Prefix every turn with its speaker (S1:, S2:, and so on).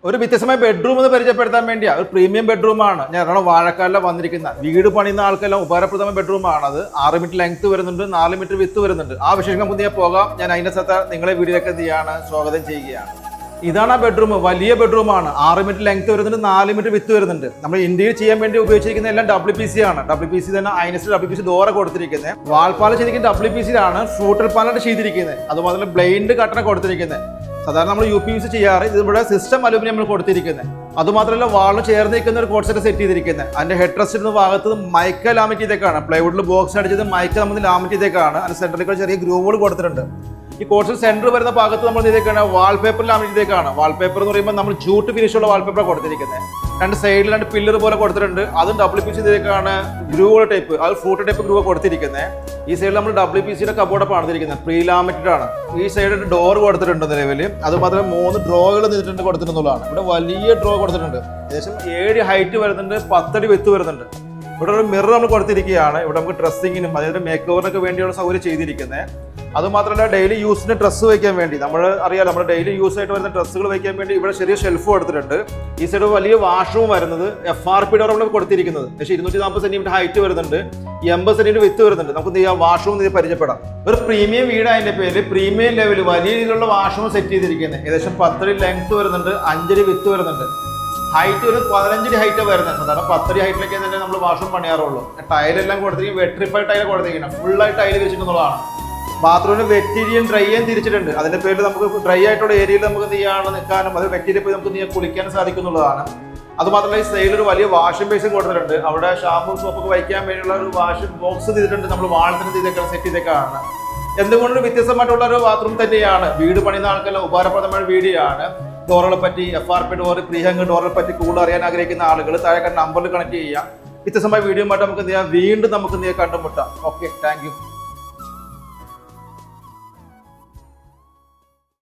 S1: ഒരു വ്യത്യസ്തമായ ബെഡ്റൂം എന്ന് പരിചയപ്പെടുത്താൻ വേണ്ടിയാ ഒരു പ്രീമിയം ബെഡ്റൂമാണ് ഞാൻ എറണാകുളം വാഴക്കാലിലാണ് വന്നിരിക്കുന്ന വീട് പണിയുന്ന ആൾക്കെല്ലാം ഉപകാരപ്രദമായ ബെഡ്റൂമാണത് 6 മീറ്റർ ലെങ്ത് വരുന്നുണ്ട് 4 മീറ്റർ വിത്ത് വരുന്നുണ്ട് ആ വിശേഷം നമുക്ക് പോകാം ഞാൻ അതിന്റെ സ്ഥലത്ത് നിങ്ങളെ വീഡിയോയിലേക്ക് സ്വാഗതം ചെയ്യുകയാണ് ഇതാണ് ആ ബെഡ്റൂം വലിയ ബെഡ്റൂമാണ് 6 മീറ്റർ ലെങ്ത് വരുന്നുണ്ട് 4 മീറ്റർ വിത്ത് വരുന്നുണ്ട് നമ്മൾ ഇന്ത്യയിൽ ചെയ്യാൻ വേണ്ടി ഉപയോഗിച്ചിരിക്കുന്ന എല്ലാം WPC ആണ് WPC തന്നെ അതിനനുസരിച്ച് WPC ഡോറ കൊടുത്തിരിക്കുന്നത് വാൾപ്പാല ചെയ്തിരിക്കുന്ന WPC ലാണ് ഫ്രൂട്ടൽ പാലാണ് ചെയ്തിരിക്കുന്നത് അതുപോലെ ബ്ലൈൻഡ് കട്ടണ കൊടുത്തിരിക്കുന്നത് സാധാരണ നമ്മൾ UPVC ചെയ്യാറ് ഇതിവിടെ സിസ്റ്റം അലുമിനിയം നമ്മൾ കൊടുത്തിരിക്കുന്നത് അതുമാത്രമല്ല വാളിന് ചേർന്ന് നിൽക്കുന്ന ഒരു കോട്ട് സെറ്റ് ചെയ്തിരിക്കുന്നത് അതിന്റെ ഹെഡ് റെസ്റ്റ് ഭാഗത്ത് മൈക്ക ലാമിറ്റ് ചെയ്തേക്കാണ് പ്ലൈവുഡിൽ ബോക്സ് അടിച്ചത് മൈക്ക നമ്മൾ ലാമിറ്റ് ചെയ്തേക്കാണ് അതിന് സെന്ററിൽ ചെറിയ ഗ്രൂവുകൾ കൊടുത്തിട്ടുണ്ട് ഈ കോഴ്സിൽ സെന്റർ വരുന്ന ഭാഗത്ത് നമ്മൾ ചെയ്തേക്കാണ് വാൾപേപ്പർ ലാമിറ്റ് ചെയ്തേക്കാണ് വാൾപേപ്പർ എന്ന് പറയുമ്പോൾ നമ്മൾ ജൂട്ട് ഫിനിഷുള്ള വാൾപേപ്പർ കൊടുത്തിരിക്കുന്നത് രണ്ട് സൈഡിൽ 2 പില്ലർ പോലെ കൊടുത്തിട്ടുണ്ട് അതും WPC ചെയ്തേക്കാണ് ഗ്രൂവ് ടൈപ്പ് അത് ഫ്രൂട്ട് ടൈപ്പ് ഗ്രൂവ് കൊടുത്തിരിക്കുന്നത് ഈ സൈഡിൽ നമ്മൾ WPCയുടെ കബോർഡ് പണിതിരിക്കുന്നത് പ്രീ ലാമിറ്റഡ് ആണ് ഈ സൈഡിൽ ഡോർ കൊടുത്തിട്ടുണ്ട് നിലവിൽ അതുമാത്രം 3 ഡ്രോകൾ നിന്നിട്ടുണ്ട് കൊടുത്തിട്ടുള്ളതാണ് ഇവിടെ വലിയ ഡ്രോ കൊടുത്തിട്ടുണ്ട് ഏകദേശം 7 ഹൈറ്റ് വരുന്നുണ്ട് 10 അടി വിത്ത് വരുന്നുണ്ട് ഇവിടെ ഒരു മിറർ നമ്മൾ കൊടുത്തിരിക്കുകയാണ് ഇവിടെ നമുക്ക് ഡ്രസ്സിങ്ങിനും അതായത് മേക്ക് ഓവറിനൊക്കെ വേണ്ടിയുള്ള സൗകര്യം ചെയ്തിരിക്കുന്നത് അതുമാത്രമല്ല ഡെയിലി യൂസിന് ഡ്രസ്സ് വയ്ക്കാൻ വേണ്ടി നമ്മൾ അറിയാലോ നമ്മൾ ഡെയിലി യൂസ് ആയിട്ട് വരുന്ന ഡ്രസ്സുകൾ വയ്ക്കാൻ വേണ്ടി ഇവിടെ ചെറിയ ഷെൽഫ് കൊടുത്തിട്ടുണ്ട് ഈ സൈഡ് വലിയ വാഷ്റൂം വരുന്നത് FRP ഡോർ നമ്മൾ കൊടുത്തിരിക്കുന്നത് പക്ഷേ 240 സെന്റിമീറ്റർ ഹൈറ്റ് വരുന്നുണ്ട് 80 സെന്റിമീറ്റർ വിത്ത് വരുന്നുണ്ട് നമുക്ക് ഈ വാഷ്റൂം പരിചയപ്പെടാം ഒരു പ്രീമിയം വീട് അതിന്റെ പേര് പ്രീമിയം ലെവൽ വലിയ രീതിയിലുള്ള വാഷ്റൂം സെറ്റ് ചെയ്തിരിക്കുന്നത് ഏകദേശം 10 അടി ലെങ്ത് വരുന്നുണ്ട് 5 അടി വിത്ത് വരുന്നുണ്ട് ഹൈറ്റ് ഒരു 15 അടി ഹൈറ്റ് വരുന്നത് സാധാരണ 10 അടി ഹൈറ്റിലൊക്കെ തന്നെ നമ്മൾ വാഷ്റൂം പണിയാറുള്ളൂ ടൈലെല്ലാം കൊടുത്തിരിക്കും വെട്രിഫൈഡ് ടൈൽ കൊടുത്തിരിക്കണം ഫുള്ളായിട്ട് ടൈൽ വെച്ചിട്ടുള്ളതാണ് ബാത്റൂമിന് വെറ്റീരിയൻ ഡ്രൈ ചെയ്യാൻ തിരിച്ചിട്ടുണ്ട് അതിന്റെ പേരിൽ നമുക്ക് ഡ്രൈ ആയിട്ടുള്ള ഏരിയയിൽ നമുക്ക് നിൽക്കാനും അത് വെറ്റീരിയ പോയി നമുക്ക് കുളിക്കാൻ സാധിക്കുന്നുള്ളതാണ് അതുമാത്രമല്ല ഈ സൈഡിൽ ഒരു വലിയ വാഷിംഗ് ബേസിൻ കൊടുത്തിട്ടുണ്ട് അവിടെ ഷാമ്പൂ സോപ്പൊക്കെ വയ്ക്കാൻ വേണ്ടിയുള്ള ഒരു വാഷിംഗ് ബോക്സ് ചെയ്തിട്ടുണ്ട് നമ്മൾ വാളത്തിന് ചെയ്തേക്കാണ് സെറ്റ് ചെയ്തേക്കാണ് എന്തുകൊണ്ടൊരു വ്യത്യസ്തമായിട്ടുള്ള ഒരു ബാത്റൂം തന്നെയാണ് വീട് പണിയുന്ന ആൾക്കെല്ലാം ഉപകാരപ്രദമായ വീഡിയോ ആണ് ഡോറുകളെ പറ്റി FRP ഡോർ പ്രീഹങ് ഡോറിനെ പറ്റി കൂടുതൽ അറിയാൻ ആഗ്രഹിക്കുന്ന ആളുകൾ താഴെ നമ്പറിൽ കണക്ട് ചെയ്യാം വ്യത്യസ്തമായ വീഡിയോ ആയിട്ട് നമുക്ക് വീണ്ടും നമുക്ക് കണ്ടുമുട്ടാം ഓക്കെ താങ്ക് യു